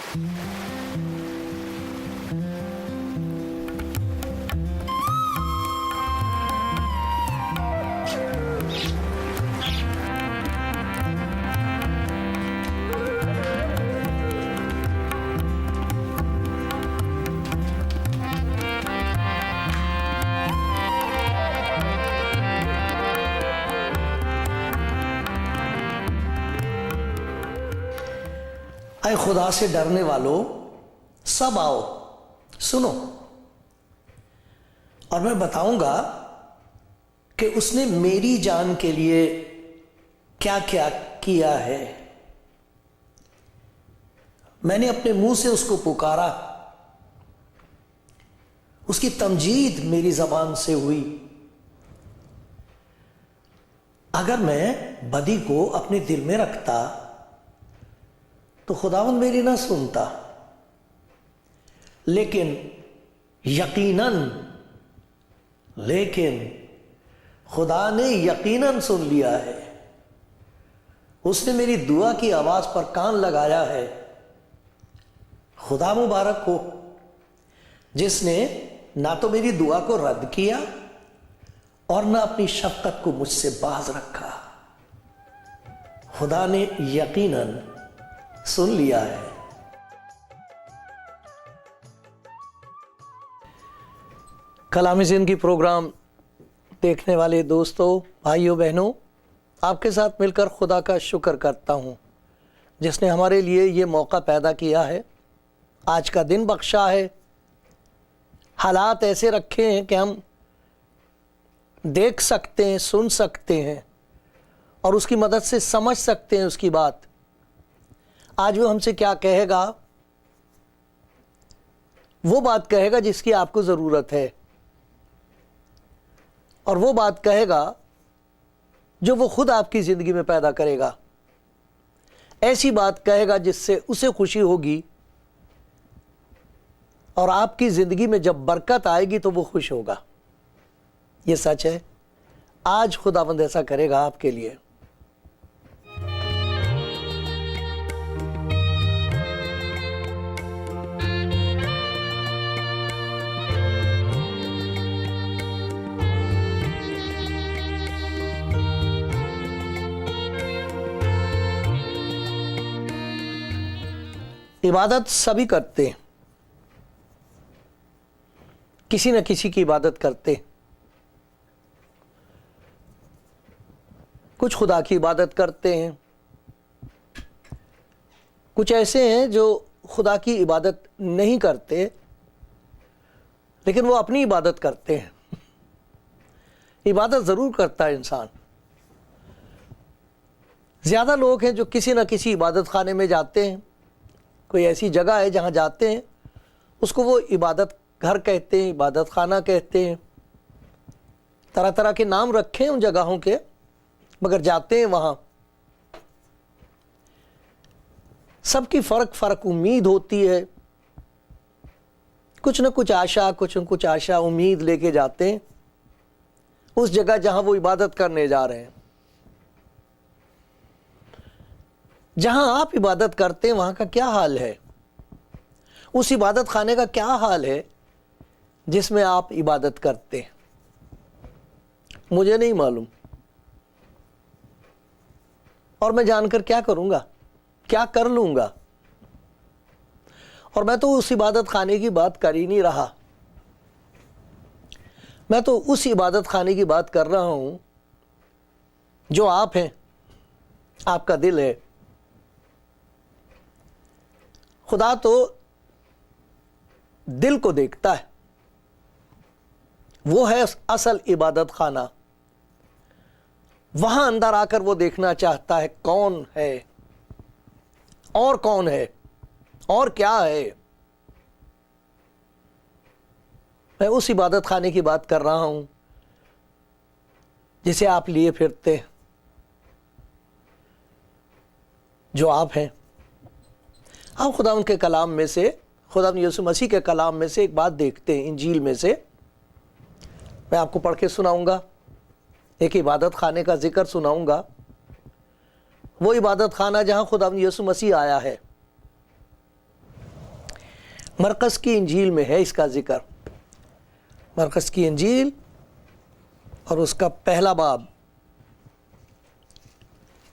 اے خدا سے ڈرنے والوں، سب آؤ سنو، اور میں بتاؤں گا کہ اس نے میری جان کے لیے کیا کیا کیا ہے۔ میں نے اپنے منہ سے اس کو پکارا، اس کی تمجید میری زبان سے ہوئی۔ اگر میں بدی کو اپنے دل میں رکھتا تو خداوند میری نہ سنتا، لیکن خدا نے یقیناً سن لیا ہے۔ اس نے میری دعا کی آواز پر کان لگایا ہے۔ خدا مبارک ہو جس نے نہ تو میری دعا کو رد کیا اور نہ اپنی شفقت کو مجھ سے باز رکھا۔ خدا نے یقیناً سن لیا ہے۔ کلام زندگی پروگرام دیکھنے والے دوستوں، بھائیوں بہنوں، آپ کے ساتھ مل کر خدا کا شکر کرتا ہوں جس نے ہمارے لیے یہ موقع پیدا کیا ہے، آج کا دن بخشا ہے۔ حالات ایسے رکھے ہیں کہ ہم دیکھ سکتے ہیں، سن سکتے ہیں اور اس کی مدد سے سمجھ سکتے ہیں اس کی بات۔ آج وہ ہم سے کیا کہے گا؟ وہ بات کہے گا جس کی آپ کو ضرورت ہے، اور وہ بات کہے گا جو وہ خود آپ کی زندگی میں پیدا کرے گا۔ ایسی بات کہے گا جس سے اسے خوشی ہوگی، اور آپ کی زندگی میں جب برکت آئے گی تو وہ خوش ہوگا۔ یہ سچ ہے۔ آج خداوند ایسا کرے گا آپ کے لیے۔ عبادت سبھی کرتے ہیں، کسی نہ کسی کی عبادت کرتے ہیں۔ کچھ خدا کی عبادت کرتے ہیں، کچھ ایسے ہیں جو خدا کی عبادت نہیں کرتے لیکن وہ اپنی عبادت کرتے ہیں۔ عبادت ضرور کرتا ہے انسان۔ زیادہ لوگ ہیں جو کسی نہ کسی عبادت خانے میں جاتے ہیں، کوئی ایسی جگہ ہے جہاں جاتے ہیں، اس کو وہ عبادت گھر کہتے ہیں، عبادت خانہ کہتے ہیں، طرح طرح کے نام رکھے ہیں ان جگہوں کے، مگر جاتے ہیں وہاں۔ سب کی فرق امید ہوتی ہے، کچھ نہ کچھ آشا امید لے کے جاتے ہیں اس جگہ جہاں وہ عبادت کرنے جا رہے ہیں۔ جہاں آپ عبادت کرتے ہیں وہاں کا کیا حال ہے؟ اس عبادت خانے کا کیا حال ہے جس میں آپ عبادت کرتے ہیں؟ مجھے نہیں معلوم، اور میں جان کر کیا کروں گا، کیا کر لوں گا؟ اور میں تو اس عبادت خانے کی بات کر ہی نہیں رہا، میں تو اس عبادت خانے کی بات کر رہا ہوں جو آپ ہیں، آپ کا دل ہے۔ خدا تو دل کو دیکھتا ہے، وہ ہے اصل عبادت خانہ۔ وہاں اندر آ کر وہ دیکھنا چاہتا ہے کون ہے اور کون ہے اور کیا ہے۔ میں اس عبادت خانے کی بات کر رہا ہوں جسے آپ لیے پھرتے ہیں، جو آپ ہیں۔ ہم خدا ان کے کلام میں سے، خدا یسوع مسیح کے کلام میں سے ایک بات دیکھتے ہیں، انجیل میں سے میں آپ کو پڑھ کے سناؤں گا، ایک عبادت خانے کا ذکر سناؤں گا، وہ عبادت خانہ جہاں خدا یسوع مسیح آیا ہے۔ مرقس کی انجیل میں ہے اس کا ذکر، مرقس کی انجیل اور اس کا پہلا باب،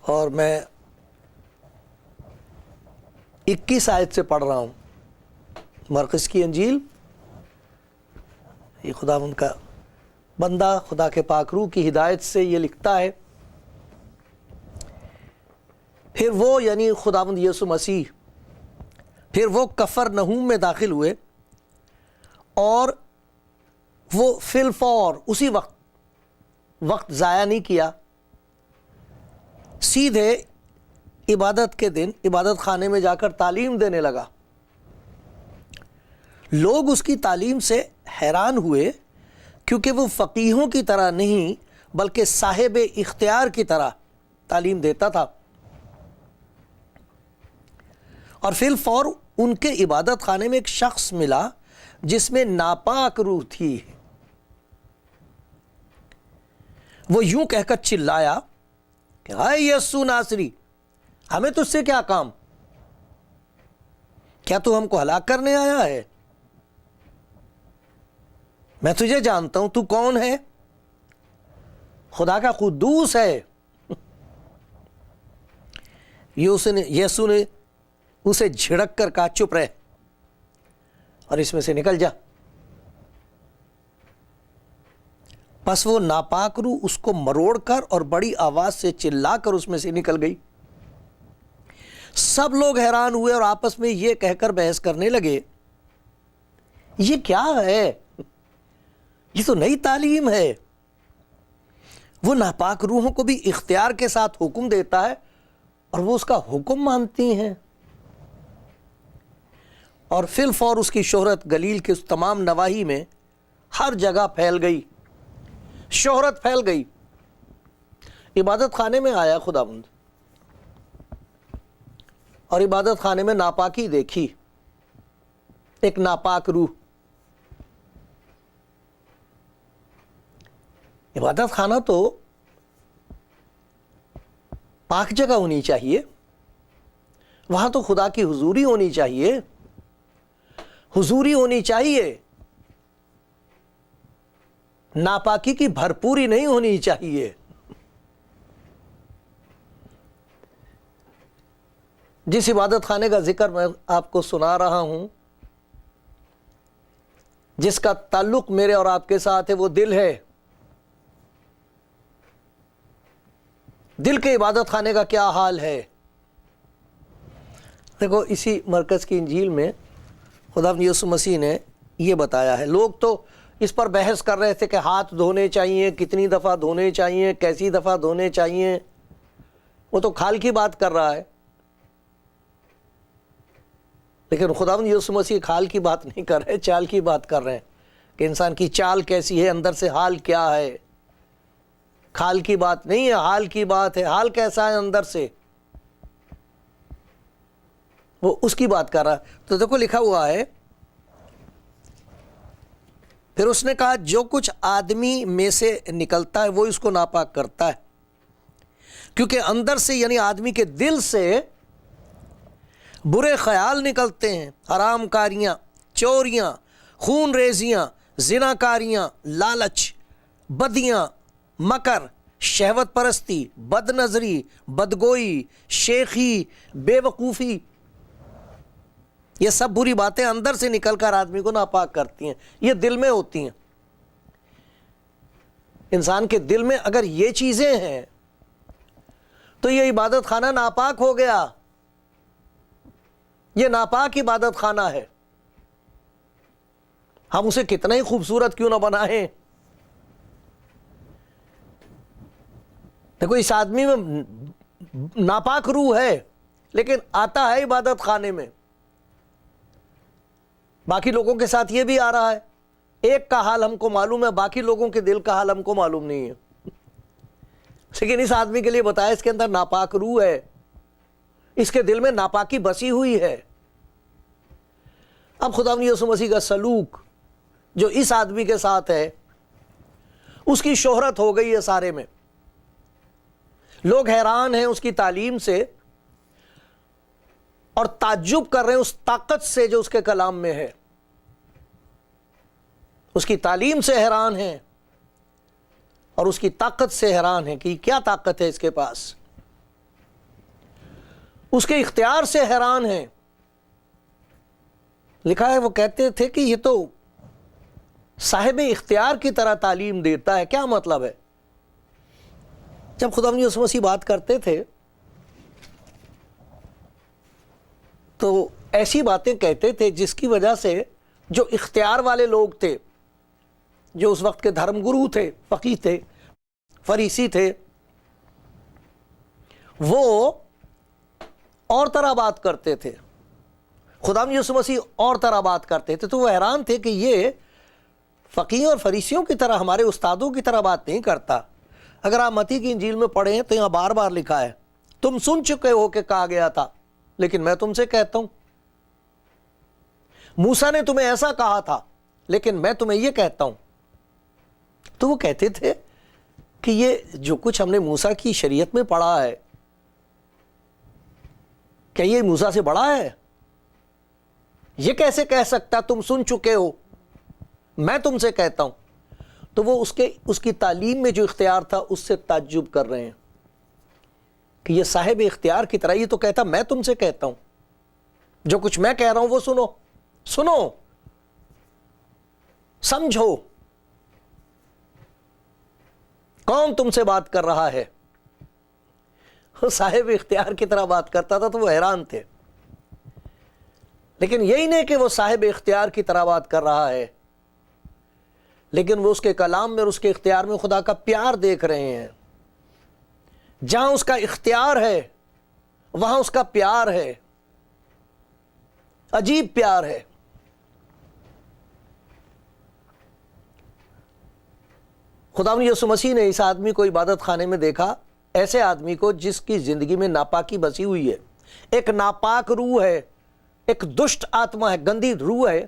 اور میں 21 آیت سے پڑھ رہا ہوں۔ مرقس کی انجیل، یہ خداوند کا بندہ خدا کے پاک روح کی ہدایت سے یہ لکھتا ہے، پھر وہ یعنی خداوند یسوع مسیح پھر وہ کفرنہوم میں داخل ہوئے، اور وہ فی الفور اسی وقت ضائع نہیں کیا، سیدھے عبادت کے دن عبادت خانے میں جا کر تعلیم دینے لگا۔ لوگ اس کی تعلیم سے حیران ہوئے، کیونکہ وہ فقیہوں کی طرح نہیں بلکہ صاحب اختیار کی طرح تعلیم دیتا تھا، اور فی الفور ان کے عبادت خانے میں ایک شخص ملا جس میں ناپاک روح تھی۔ وہ یوں کہہ کر چلایا کہ اے یسوع ناصری، ہمیں تجھ سے کیا کام؟ کیا تو ہم کو ہلاک کرنے آیا ہے؟ میں تجھے جانتا ہوں، تو کون ہے؟ خدا کا قدوس ہے۔ یسوع نے اسے جھڑک کر کہا، چپ رہ اور اس میں سے نکل جا۔ پس وہ ناپاک روح اس کو مروڑ کر اور بڑی آواز سے چلا کر اس میں سے نکل گئی۔ سب لوگ حیران ہوئے اور آپس میں یہ کہہ کر بحث کرنے لگے، یہ کیا ہے؟ یہ تو نئی تعلیم ہے۔ وہ ناپاک روحوں کو بھی اختیار کے ساتھ حکم دیتا ہے اور وہ اس کا حکم مانتی ہیں۔ اور فی الفور اس کی شہرت گلیل کے اس تمام نواحی میں ہر جگہ پھیل گئی، شہرت پھیل گئی۔ عبادت خانے میں آیا خداوند اور عبادت خانے میں ناپاکی دیکھی، ایک ناپاک روح۔ عبادت خانہ تو پاک جگہ ہونی چاہیے، وہاں تو خدا کی حضوری ہونی چاہیے، حضوری ہونی چاہیے، ناپاکی کی بھرپوری نہیں ہونی چاہیے۔ جس عبادت خانے کا ذکر میں آپ کو سنا رہا ہوں، جس کا تعلق میرے اور آپ کے ساتھ ہے، وہ دل ہے۔ دل کے عبادت خانے کا کیا حال ہے؟ دیکھو، اسی مرکز کی انجیل میں خداوند یسوع مسیح نے یہ بتایا ہے۔ لوگ تو اس پر بحث کر رہے تھے کہ ہاتھ دھونے چاہیے، کتنی دفعہ دھونے چاہیے، کیسی دفعہ دھونے چاہیے۔ وہ تو کھال کی بات کر رہا ہے، لیکن خداوند یسوع مسیح کھال کی بات نہیں کر رہے، چال کی بات کر رہے ہیں کہ انسان کی چال کیسی ہے، اندر سے حال کیا ہے۔ کھال کی بات نہیں ہے، حال کی بات ہے۔ حال کیسا ہے اندر سے، وہ اس کی بات کر رہا ہے۔ تو دیکھو لکھا ہوا ہے، پھر اس نے کہا، جو کچھ آدمی میں سے نکلتا ہے وہ اس کو ناپاک کرتا ہے، کیونکہ اندر سے یعنی آدمی کے دل سے برے خیال نکلتے ہیں، حرام کاریاں، چوریاں، خون ریزیاں، زنا کاریاں، لالچ، بدیاں، مکر، شہوت پرستی، بد نظری، بدگوئی، شیخی، بے وقوفی۔ یہ سب بری باتیں اندر سے نکل کر آدمی کو ناپاک کرتی ہیں، یہ دل میں ہوتی ہیں۔ انسان کے دل میں اگر یہ چیزیں ہیں تو یہ عبادت خانہ ناپاک ہو گیا، یہ ناپاک عبادت خانہ ہے۔ ہم اسے کتنا ہی خوبصورت کیوں نہ بنائیں۔ دیکھو، اس آدمی میں ناپاک روح ہے، لیکن آتا ہے عبادت خانے میں۔ باقی لوگوں کے ساتھ یہ بھی آ رہا ہے، ایک کا حال ہم کو معلوم ہے، باقی لوگوں کے دل کا حال ہم کو معلوم نہیں ہے۔ لیکن اس آدمی کے لیے بتایا اس کے اندر ناپاک روح ہے، اس کے دل میں ناپاکی بسی ہوئی ہے۔ اب خداوند یسوع مسیح کا سلوک جو اس آدمی کے ساتھ ہے، اس کی شہرت ہو گئی ہے سارے میں، لوگ حیران ہیں اس کی تعلیم سے، اور تعجب کر رہے ہیں اس طاقت سے جو اس کے کلام میں ہے، اس کی تعلیم سے حیران ہیں اور اس کی طاقت سے حیران ہیں کہ کیا طاقت ہے اس کے پاس، اس کے اختیار سے حیران ہیں۔ لکھا ہے وہ کہتے تھے کہ یہ تو صاحب اختیار کی طرح تعلیم دیتا ہے۔ کیا مطلب ہے؟ جب خداوند یسوع مسیح بات کرتے تھے تو ایسی باتیں کہتے تھے جس کی وجہ سے جو اختیار والے لوگ تھے، جو اس وقت کے دھرم گرو تھے، فقیہ تھے، فریسی تھے، وہ اور طرح بات کرتے تھے، خداوند یسوع مسیح اور طرح بات کرتے تھے، تو وہ حیران تھے کہ یہ فقیہ اور فریسیوں کی طرح، ہمارے استادوں کی طرح بات نہیں کرتا۔ اگر آپ متی کی انجیل میں پڑھیں تو یہاں بار بار لکھا ہے، تم سن چکے ہو کہ کہا گیا تھا، لیکن میں تم سے کہتا ہوں۔ موسیٰ نے تمہیں ایسا کہا تھا، لیکن میں تمہیں یہ کہتا ہوں۔ تو وہ کہتے تھے کہ یہ جو کچھ ہم نے موسیٰ کی شریعت میں پڑھا ہے، کیا یہ موسیٰ سے بڑا ہے؟ یہ کیسے کہہ سکتا تم سن چکے ہو، میں تم سے کہتا ہوں؟ تو وہ اس کی تعلیم میں جو اختیار تھا اس سے تعجب کر رہے ہیں کہ یہ صاحب اختیار کی طرح، یہ تو کہتا میں تم سے کہتا ہوں، جو کچھ میں کہہ رہا ہوں وہ سنو، سمجھو کون تم سے بات کر رہا ہے۔ وہ صاحب اختیار کی طرح بات کرتا تھا تو وہ حیران تھے، لیکن یہی نہیں کہ وہ صاحب اختیار کی طرح بات کر رہا ہے، لیکن وہ اس کے کلام میں اور اس کے اختیار میں خدا کا پیار دیکھ رہے ہیں۔ جہاں اس کا اختیار ہے وہاں اس کا پیار ہے، عجیب پیار ہے۔ خداوند یسوع مسیح نے اس آدمی کو عبادت خانے میں دیکھا، ایسے آدمی کو جس کی زندگی میں ناپاکی بسی ہوئی ہے، ایک ناپاک روح ہے، ایک دشٹ آتما ہے، گندی روح ہے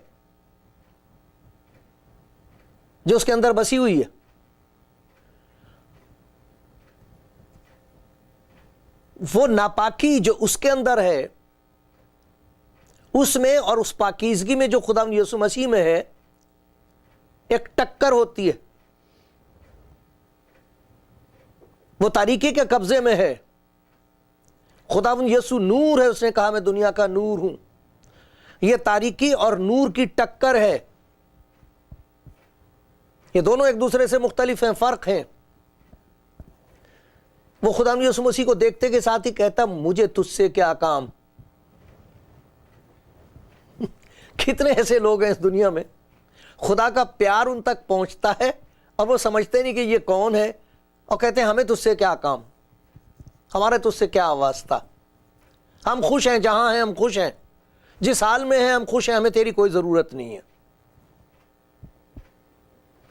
جو اس کے اندر بسی ہوئی ہے۔ وہ ناپاکی جو اس کے اندر ہے، اس میں اور اس پاکیزگی میں جو خداوند یسوع مسیح میں ہے ایک ٹکر ہوتی ہے۔ وہ تاریکی کے قبضے میں ہے۔ خداوند یسوع نور ہے، اس نے کہا میں دنیا کا نور ہوں۔ یہ تاریکی اور نور کی ٹکر ہے، یہ دونوں ایک دوسرے سے مختلف ہیں، فرق ہیں۔ وہ خداوند یسوع مسیح کو دیکھتے کے ساتھ ہی کہتا مجھے تجھ سے کیا کام۔ کتنے ایسے لوگ ہیں اس دنیا میں، خدا کا پیار ان تک پہنچتا ہے اور وہ سمجھتے نہیں کہ یہ کون ہے، اور کہتے ہیں ہمیں تجھ سے کیا کام، ہمارے تجھ سے کیا واسطہ، ہم خوش ہیں جہاں ہیں، ہم خوش ہیں جس حال میں ہیں، ہم خوش ہیں، ہمیں تیری کوئی ضرورت نہیں ہے،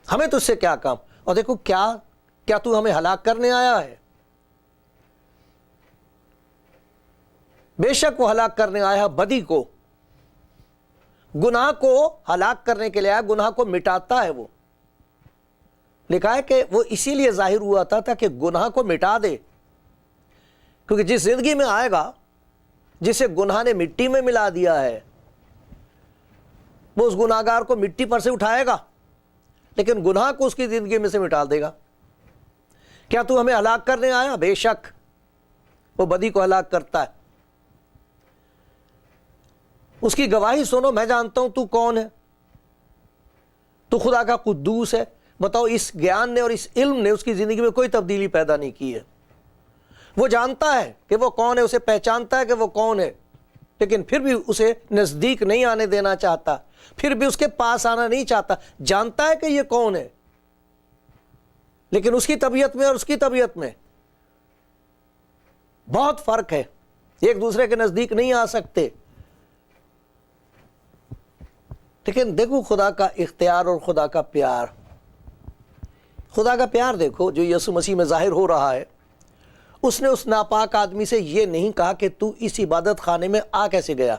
ہمیں تجھ سے کیا کام۔ اور دیکھو کیا تو ہمیں ہلاک کرنے آیا ہے؟ بے شک وہ ہلاک کرنے آیا بدی کو، گناہ کو ہلاک کرنے کے لیے آیا، گناہ کو مٹاتا ہے۔ وہ لکھا ہے کہ وہ اسی لیے ظاہر ہوا تھا کہ گناہ کو مٹا دے، کیونکہ جس زندگی میں آئے گا جسے گناہ نے مٹی میں ملا دیا ہے، وہ اس گناہگار کو مٹی پر سے اٹھائے گا لیکن گناہ کو اس کی زندگی میں سے مٹا دے گا۔ کیا تو ہمیں ہلاک کرنے آیا؟ بے شک وہ بدی کو ہلاک کرتا ہے۔ اس کی گواہی سنو، میں جانتا ہوں تو کون ہے، تو خدا کا قدوس ہے۔ بتاؤ، اس گیان نے اور اس علم نے اس کی زندگی میں کوئی تبدیلی پیدا نہیں کی ہے۔ وہ جانتا ہے کہ وہ کون ہے، اسے پہچانتا ہے کہ وہ کون ہے، لیکن پھر بھی اسے نزدیک نہیں آنے دینا چاہتا، پھر بھی اس کے پاس آنا نہیں چاہتا۔ جانتا ہے کہ یہ کون ہے، لیکن اس کی طبیعت میں اور اس کی طبیعت میں بہت فرق ہے، ایک دوسرے کے نزدیک نہیں آ سکتے۔ لیکن دیکھو خدا کا اختیار اور خدا کا پیار، خدا کا پیار دیکھو جو یسوع مسیح میں ظاہر ہو رہا ہے۔ اس نے اس ناپاک آدمی سے یہ نہیں کہا کہ تو اس عبادت خانے میں آ کیسے گیا،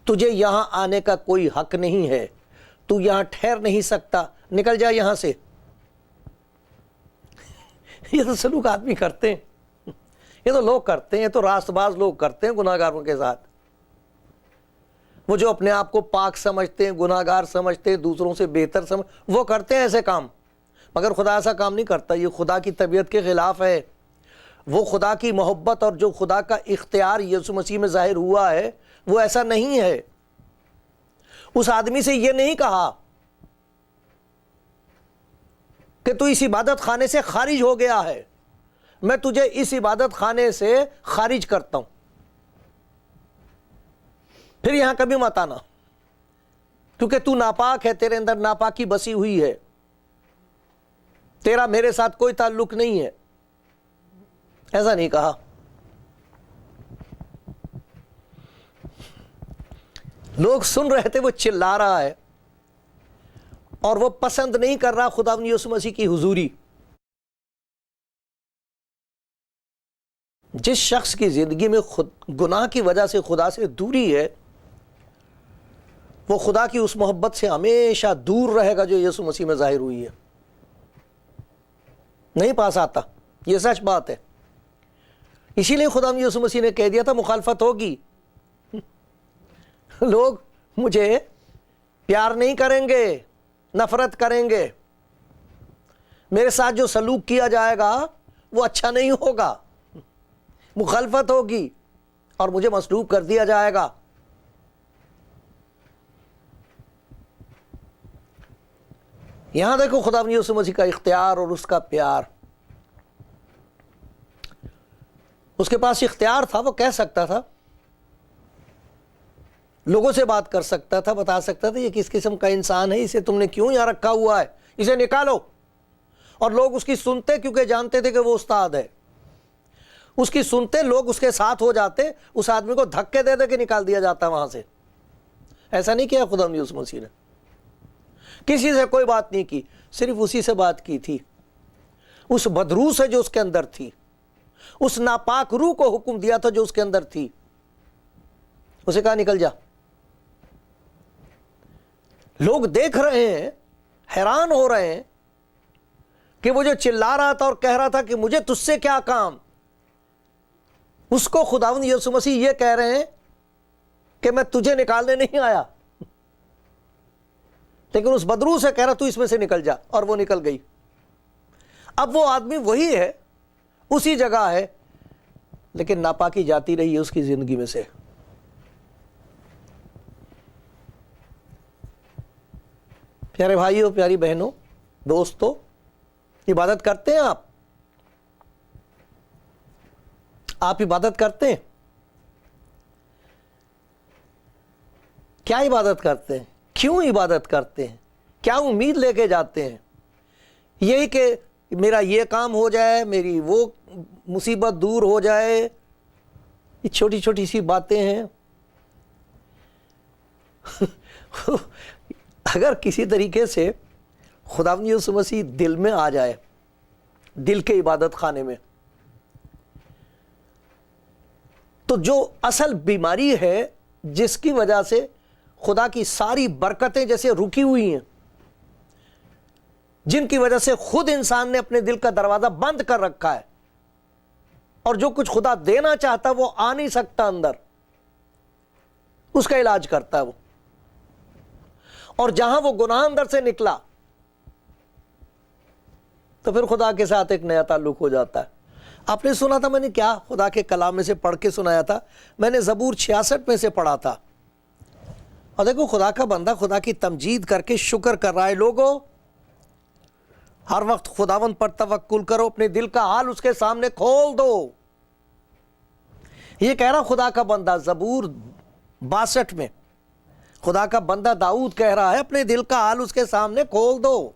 تجھے یہاں آنے کا کوئی حق نہیں ہے، تو یہاں ٹھہر نہیں سکتا، نکل جا یہاں سے۔ یہ تو سلوک آدمی کرتے ہیں یہ تو لوگ کرتے ہیں، یہ تو راست باز لوگ کرتے ہیں گناہ گاروں کے ساتھ. وہ جو اپنے آپ کو پاک سمجھتے ہیں، گناہ گار سمجھتے ہیں، دوسروں سے بہتر وہ کرتے ہیں ایسے کام. مگر خدا ایسا کام نہیں کرتا. یہ خدا کی طبیعت کے خلاف ہے. وہ خدا کی محبت اور جو خدا کا اختیار یسوع مسیح میں ظاہر ہوا ہے وہ ایسا نہیں ہے. اس آدمی سے یہ نہیں کہا کہ تو اس عبادت خانے سے خارج ہو گیا ہے، میں تجھے اس عبادت خانے سے خارج کرتا ہوں، پھر یہاں کبھی مت آنا، کیونکہ تو ناپاک ہے، تیرے اندر ناپاکی بسی ہوئی ہے، تیرا میرے ساتھ کوئی تعلق نہیں ہے. ایسا نہیں کہا. لوگ سن رہے تھے وہ چلا رہا ہے اور وہ پسند نہیں کر رہا خداوند یسوع مسیح کی حضوری. جس شخص کی زندگی میں گناہ کی وجہ سے خدا سے دوری ہے، وہ خدا کی اس محبت سے ہمیشہ دور رہے گا جو یسوع مسیح میں ظاہر ہوئی ہے. نہیں پاس آتا. یہ سچ بات ہے. اسی لیے خدا یسوع مسیح نے کہہ دیا تھا مخالفت ہوگی. لوگ مجھے پیار نہیں کریں گے، نفرت کریں گے، میرے ساتھ جو سلوک کیا جائے گا وہ اچھا نہیں ہوگا، مخالفت ہوگی اور مجھے مصلوب کر دیا جائے گا. یہاں دیکھو خدا یسوع مسیح کا اختیار اور اس کا پیار. اس کے پاس اختیار تھا، وہ کہہ سکتا تھا، لوگوں سے بات کر سکتا تھا، بتا سکتا تھا یہ کس قسم کا انسان ہے، اسے تم نے کیوں یہاں رکھا ہوا ہے، اسے نکالو. اور لوگ اس کی سنتے کیونکہ جانتے تھے کہ وہ استاد ہے. اس کی سنتے لوگ اس کے ساتھ ہو جاتے، اس آدمی کو دھکے دے دے کے نکال دیا جاتا وہاں سے. ایسا نہیں کیا خدا یسوع مسیح نے. کسی سے کوئی بات نہیں کی، صرف اسی سے بات کی تھی، اس بدروح سے جو اس کے اندر تھی، اس ناپاک روح کو حکم دیا تھا جو اس کے اندر تھی. اسے کہا نکل جا. لوگ دیکھ رہے ہیں، حیران ہو رہے ہیں کہ وہ جو چلا رہا تھا اور کہہ رہا تھا کہ مجھے تجھ سے کیا کام، اس کو خداوند یسوع مسیح یہ کہہ رہے ہیں کہ میں تجھے نکالنے نہیں آیا، لیکن اس بدروح سے کہہ رہا تو اس میں سے نکل جا، اور وہ نکل گئی. اب وہ آدمی وہی ہے، اسی جگہ ہے، لیکن ناپاکی جاتی رہی ہے اس کی زندگی میں سے. پیارے بھائیوں، پیاری بہنوں، دوستو، عبادت کرتے ہیں آپ عبادت کرتے ہیں؟ کیا عبادت کرتے ہیں؟ کیوں عبادت کرتے ہیں؟ کیا امید لے کے جاتے ہیں؟ یہی کہ میرا یہ کام ہو جائے، میری وہ مصیبت دور ہو جائے. یہ چھوٹی چھوٹی سی باتیں ہیں. اگر کسی طریقے سے خداوند یسوع مسیح دل میں آ جائے، دل کے عبادت خانے میں، تو جو اصل بیماری ہے جس کی وجہ سے خدا کی ساری برکتیں جیسے رکی ہوئی ہیں، جن کی وجہ سے خود انسان نے اپنے دل کا دروازہ بند کر رکھا ہے، اور جو کچھ خدا دینا چاہتا وہ آ نہیں سکتا اندر، اس کا علاج کرتا ہے وہ. اور جہاں وہ گناہ اندر سے نکلا تو پھر خدا کے ساتھ ایک نیا تعلق ہو جاتا ہے. آپ نے سنا تھا، میں نے کیا خدا کے کلام میں سے پڑھ کے سنایا تھا، میں نے زبور 66 میں سے پڑھا تھا. اور دیکھو خدا کا بندہ خدا کی تمجید کر کے شکر کر رہا ہے. لوگوں، ہر وقت خداوند پر توکل کرو، اپنے دل کا حال اس کے سامنے کھول دو. یہ کہہ رہا خدا کا بندہ زبور 62 میں، خدا کا بندہ داؤد کہہ رہا ہے اپنے دل کا حال اس کے سامنے کھول دو.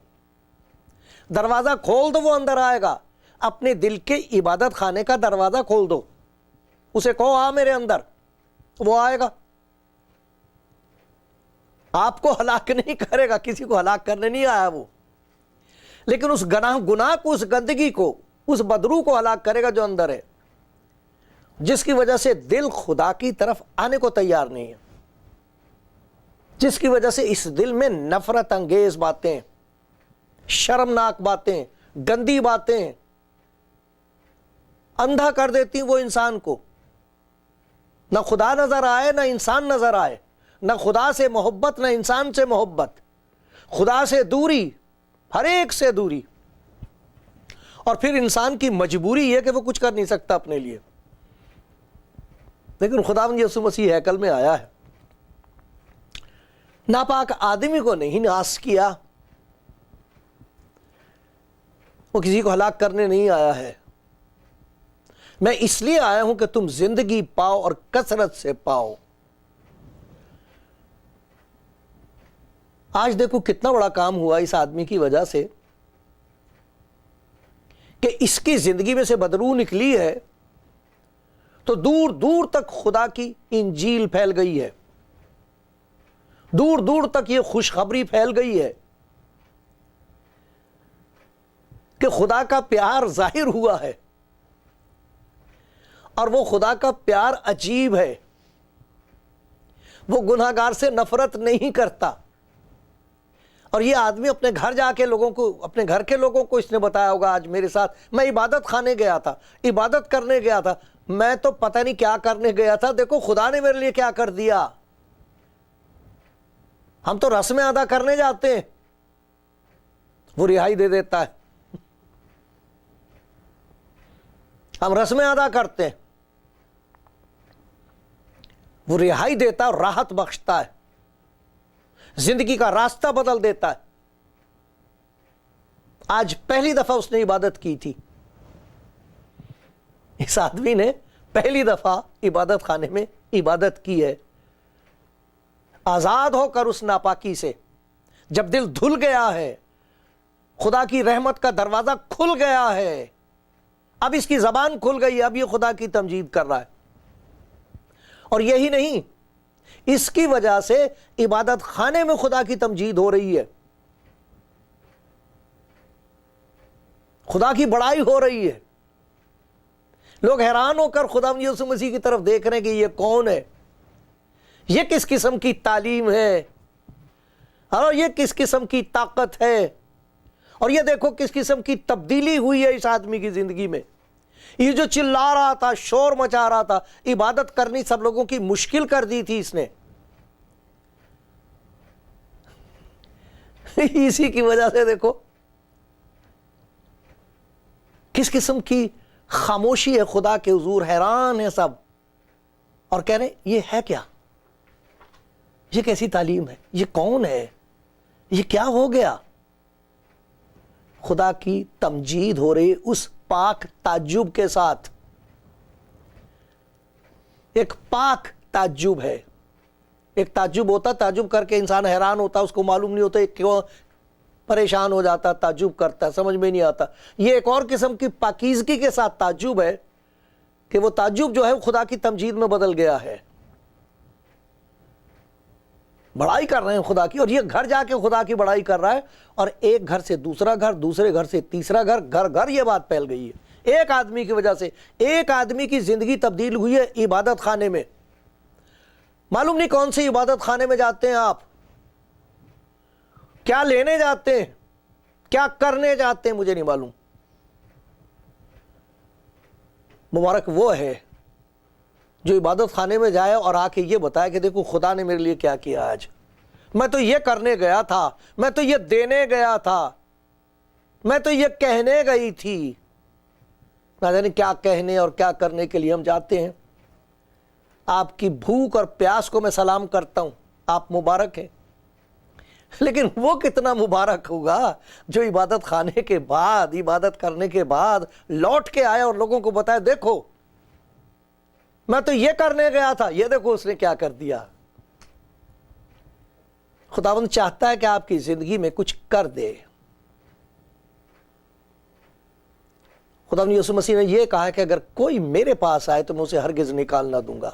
دروازہ کھول دو، وہ اندر آئے گا. اپنے دل کے عبادت خانے کا دروازہ کھول دو، اسے کہو آ میرے اندر، وہ آئے گا. آپ کو ہلاک نہیں کرے گا، کسی کو ہلاک کرنے نہیں آیا وہ، لیکن اس گناہ کو، اس گندگی کو، اس بدروح کو ہلاک کرے گا جو اندر ہے، جس کی وجہ سے دل خدا کی طرف آنے کو تیار نہیں ہے، جس کی وجہ سے اس دل میں نفرت انگیز باتیں، شرمناک باتیں، گندی باتیں اندھا کر دیتی وہ انسان کو، نہ خدا نظر آئے نہ انسان نظر آئے، نہ خدا سے محبت نہ انسان سے محبت، خدا سے دوری، ہر ایک سے دوری، اور پھر انسان کی مجبوری یہ کہ وہ کچھ کر نہیں سکتا اپنے لیے۔ لیکن خداوند یسوع مسیح ہیکل میں آیا ہے، ناپاک آدمی کو نہیں ناس کیا، وہ کسی کو ہلاک کرنے نہیں آیا ہے، میں اس لیے آیا ہوں کہ تم زندگی پاؤ اور کثرت سے پاؤ۔ آج دیکھو کتنا بڑا کام ہوا اس آدمی کی وجہ سے کہ اس کی زندگی میں سے بدبو نکلی ہے تو دور دور تک خدا کی انجیل پھیل گئی ہے، دور دور تک یہ خوشخبری پھیل گئی ہے کہ خدا کا پیار ظاہر ہوا ہے، اور وہ خدا کا پیار عجیب ہے، وہ گناہ گار سے نفرت نہیں کرتا۔ اور یہ آدمی اپنے گھر جا کے لوگوں کو، اپنے گھر کے لوگوں کو اس نے بتایا ہوگا، آج میرے ساتھ میں عبادت خانے گیا تھا، عبادت کرنے گیا تھا، میں تو پتہ نہیں کیا کرنے گیا تھا، دیکھو خدا نے میرے لیے کیا کر دیا۔ ہم تو رسمیں ادا کرنے جاتے ہیں، وہ رہائی دے دیتا ہے، ہم رسمیں ادا کرتے ہیں، وہ رہائی دیتا ہے اور راحت بخشتا ہے، زندگی کا راستہ بدل دیتا ہے۔ آج پہلی دفعہ اس نے عبادت کی تھی، اس آدمی نے پہلی دفعہ عبادت خانے میں عبادت کی ہے، آزاد ہو کر اس ناپاکی سے۔ جب دل دھل گیا ہے، خدا کی رحمت کا دروازہ کھل گیا ہے، اب اس کی زبان کھل گئی، اب یہ خدا کی تمجید کر رہا ہے۔ اور یہی نہیں، اس کی وجہ سے عبادت خانے میں خدا کی تمجید ہو رہی ہے، خدا کی بڑائی ہو رہی ہے، لوگ حیران ہو کر خدا یسوع مسیح کی طرف دیکھ رہے ہیں کہ یہ کون ہے، یہ کس قسم کی تعلیم ہے، اور یہ کس قسم کی طاقت ہے، اور یہ دیکھو کس قسم کی تبدیلی ہوئی ہے اس آدمی کی زندگی میں۔ یہ جو چلا رہا تھا، شور مچا رہا تھا، عبادت کرنی سب لوگوں کی مشکل کر دی تھی اس نے، اسی کی وجہ سے دیکھو کس قسم کی خاموشی ہے خدا کے حضور، حیران ہے سب اور کہہ رہے یہ ہے کیا، یہ کیسی تعلیم ہے، یہ کون ہے، یہ کیا ہو گیا۔ خدا کی تمجید ہو رہی اس پاک تعجب کے ساتھ، ایک پاک تعجب ہے۔ ایک تعجب ہوتا، تعجب کر کے انسان حیران ہوتا، اس کو معلوم نہیں ہوتا کیوں پریشان ہو جاتا، تعجب کرتا، سمجھ میں نہیں آتا۔ یہ ایک اور قسم کی پاکیزگی کے ساتھ تعجب ہے کہ وہ تعجب جو ہے خدا کی تمجید میں بدل گیا ہے، بڑائی کر رہے ہیں خدا کی، اور یہ گھر جا کے خدا کی بڑائی کر رہا ہے، اور ایک گھر سے دوسرا گھر، دوسرے گھر سے تیسرا گھر، گھر گھر یہ بات پھیل گئی ہے، ایک آدمی کی وجہ سے۔ ایک آدمی کی زندگی تبدیل ہوئی ہے عبادت خانے میں۔ معلوم نہیں کون سی عبادت خانے میں جاتے ہیں آپ، کیا لینے جاتے ہیں، کیا کرنے جاتے ہیں، مجھے نہیں معلوم۔ مبارک وہ ہے جو عبادت خانے میں جائے اور آ کے یہ بتائے کہ دیکھو خدا نے میرے لیے کیا کیا آج، میں تو یہ کرنے گیا تھا، میں تو یہ دینے گیا تھا، میں تو یہ کہنے گئی تھی۔ نہ جانے کیا کہنے اور کیا کرنے کے لیے ہم جاتے ہیں۔ آپ کی بھوک اور پیاس کو میں سلام کرتا ہوں، آپ مبارک ہیں، لیکن وہ کتنا مبارک ہوگا جو عبادت خانے کے بعد، عبادت کرنے کے بعد لوٹ کے آیا اور لوگوں کو بتایا دیکھو میں تو یہ کرنے گیا تھا، یہ دیکھو اس نے کیا کر دیا۔ خداوند چاہتا ہے کہ آپ کی زندگی میں کچھ کر دے۔ خداوند یسوع مسیح نے یہ کہا کہ اگر کوئی میرے پاس آئے تو میں اسے ہرگز نکال نہ دوں گا۔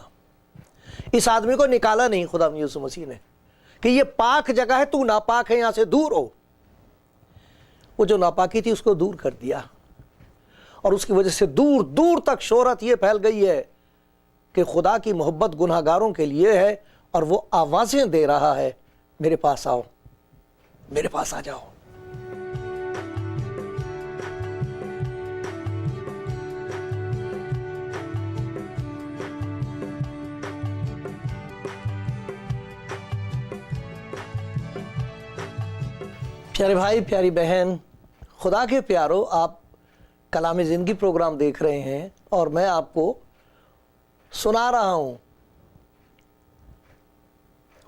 اس آدمی کو نکالا نہیں خداوند یسوع مسیح نے کہ یہ پاک جگہ ہے، تو ناپاک ہے، یہاں سے دور ہو۔ وہ جو ناپاکی تھی اس کو دور کر دیا، اور اس کی وجہ سے دور دور تک شہرت یہ پھیل گئی ہے کہ خدا کی محبت گناہ گاروں کے لیے ہے، اور وہ آوازیں دے رہا ہے میرے پاس آؤ، میرے پاس آ جاؤ۔ پیارے بھائی پیاری بہن، خدا کے پیارو، آپ کلام زندگی پروگرام دیکھ رہے ہیں اور میں آپ کو سنا رہا ہوں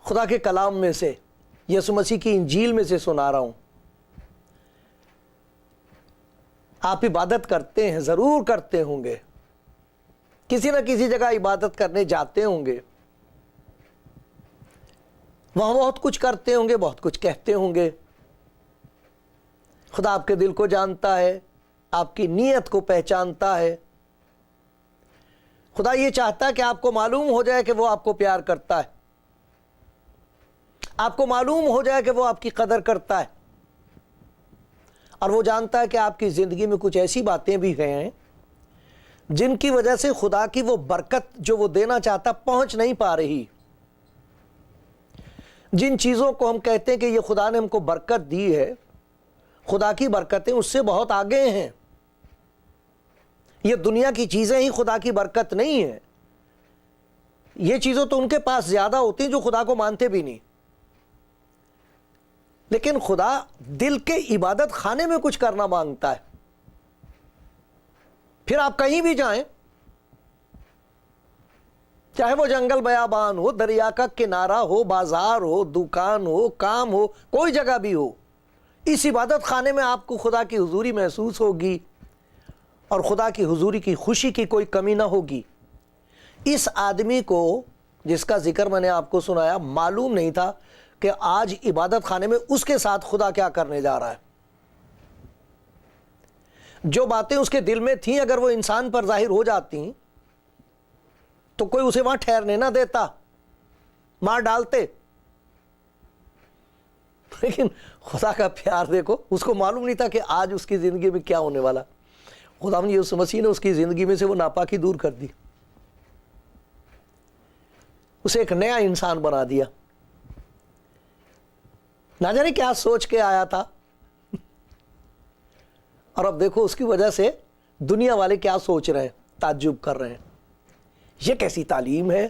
خدا کے کلام میں سے، یسوع مسیح کی انجیل میں سے سنا رہا ہوں۔ آپ عبادت کرتے ہیں، ضرور کرتے ہوں گے، کسی نہ کسی جگہ عبادت کرنے جاتے ہوں گے، وہاں بہت کچھ کرتے ہوں گے، بہت کچھ کہتے ہوں گے۔ خدا آپ کے دل کو جانتا ہے، آپ کی نیت کو پہچانتا ہے۔ خدا یہ چاہتا ہے کہ آپ کو معلوم ہو جائے کہ وہ آپ کو پیار کرتا ہے، آپ کو معلوم ہو جائے کہ وہ آپ کی قدر کرتا ہے، اور وہ جانتا ہے کہ آپ کی زندگی میں کچھ ایسی باتیں بھی ہیں جن کی وجہ سے خدا کی وہ برکت جو وہ دینا چاہتا پہنچ نہیں پا رہی۔ جن چیزوں کو ہم کہتے ہیں کہ یہ خدا نے ہم کو برکت دی ہے، خدا کی برکتیں اس سے بہت آگے ہیں۔ یہ دنیا کی چیزیں ہی خدا کی برکت نہیں ہیں، یہ چیزیں تو ان کے پاس زیادہ ہوتی ہیں جو خدا کو مانتے بھی نہیں۔ لیکن خدا دل کے عبادت خانے میں کچھ کرنا مانگتا ہے۔ پھر آپ کہیں بھی جائیں، چاہے وہ جنگل بیابان ہو، دریا کا کنارہ ہو، بازار ہو، دکان ہو، کام ہو، کوئی جگہ بھی ہو، اس عبادت خانے میں آپ کو خدا کی حضوری محسوس ہوگی اور خدا کی حضوری کی خوشی کی کوئی کمی نہ ہوگی۔ اس آدمی کو، جس کا ذکر میں نے آپ کو سنایا، معلوم نہیں تھا کہ آج عبادت خانے میں اس کے ساتھ خدا کیا کرنے جا رہا ہے۔ جو باتیں اس کے دل میں تھیں اگر وہ انسان پر ظاہر ہو جاتی تو کوئی اسے وہاں ٹھہرنے نہ دیتا، مار ڈالتے۔ لیکن خدا کا پیار دیکھو، اس کو معلوم نہیں تھا کہ آج اس کی زندگی میں کیا ہونے والا۔ خداوند یسوع مسیح نے اس کی زندگی میں سے وہ ناپاکی دور کر دی، اسے ایک نیا انسان بنا دیا۔ نہ جانے کیا سوچ کے آیا تھا، اور اب دیکھو اس کی وجہ سے دنیا والے کیا سوچ رہے ہیں، تعجب کر رہے ہیں۔ یہ کیسی تعلیم ہے،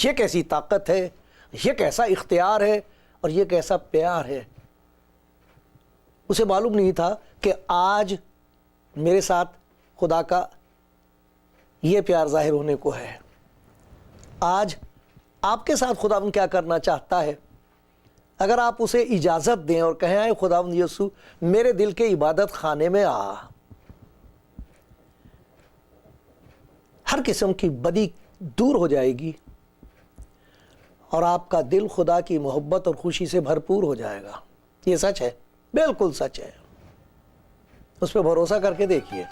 یہ کیسی طاقت ہے، یہ کیسا اختیار ہے، اور یہ کیسا پیار ہے۔ اسے معلوم نہیں تھا کہ آج میرے ساتھ خدا کا یہ پیار ظاہر ہونے کو ہے۔ آج آپ کے ساتھ خداوند کیا کرنا چاہتا ہے، اگر آپ اسے اجازت دیں اور کہیں، آئے خداوند یسوع میرے دل کے عبادت خانے میں آ، ہر قسم کی بدی دور ہو جائے گی اور آپ کا دل خدا کی محبت اور خوشی سے بھرپور ہو جائے گا۔ یہ سچ ہے، بالکل سچ ہے، اس پہ بھروسہ کر کے دیکھیے۔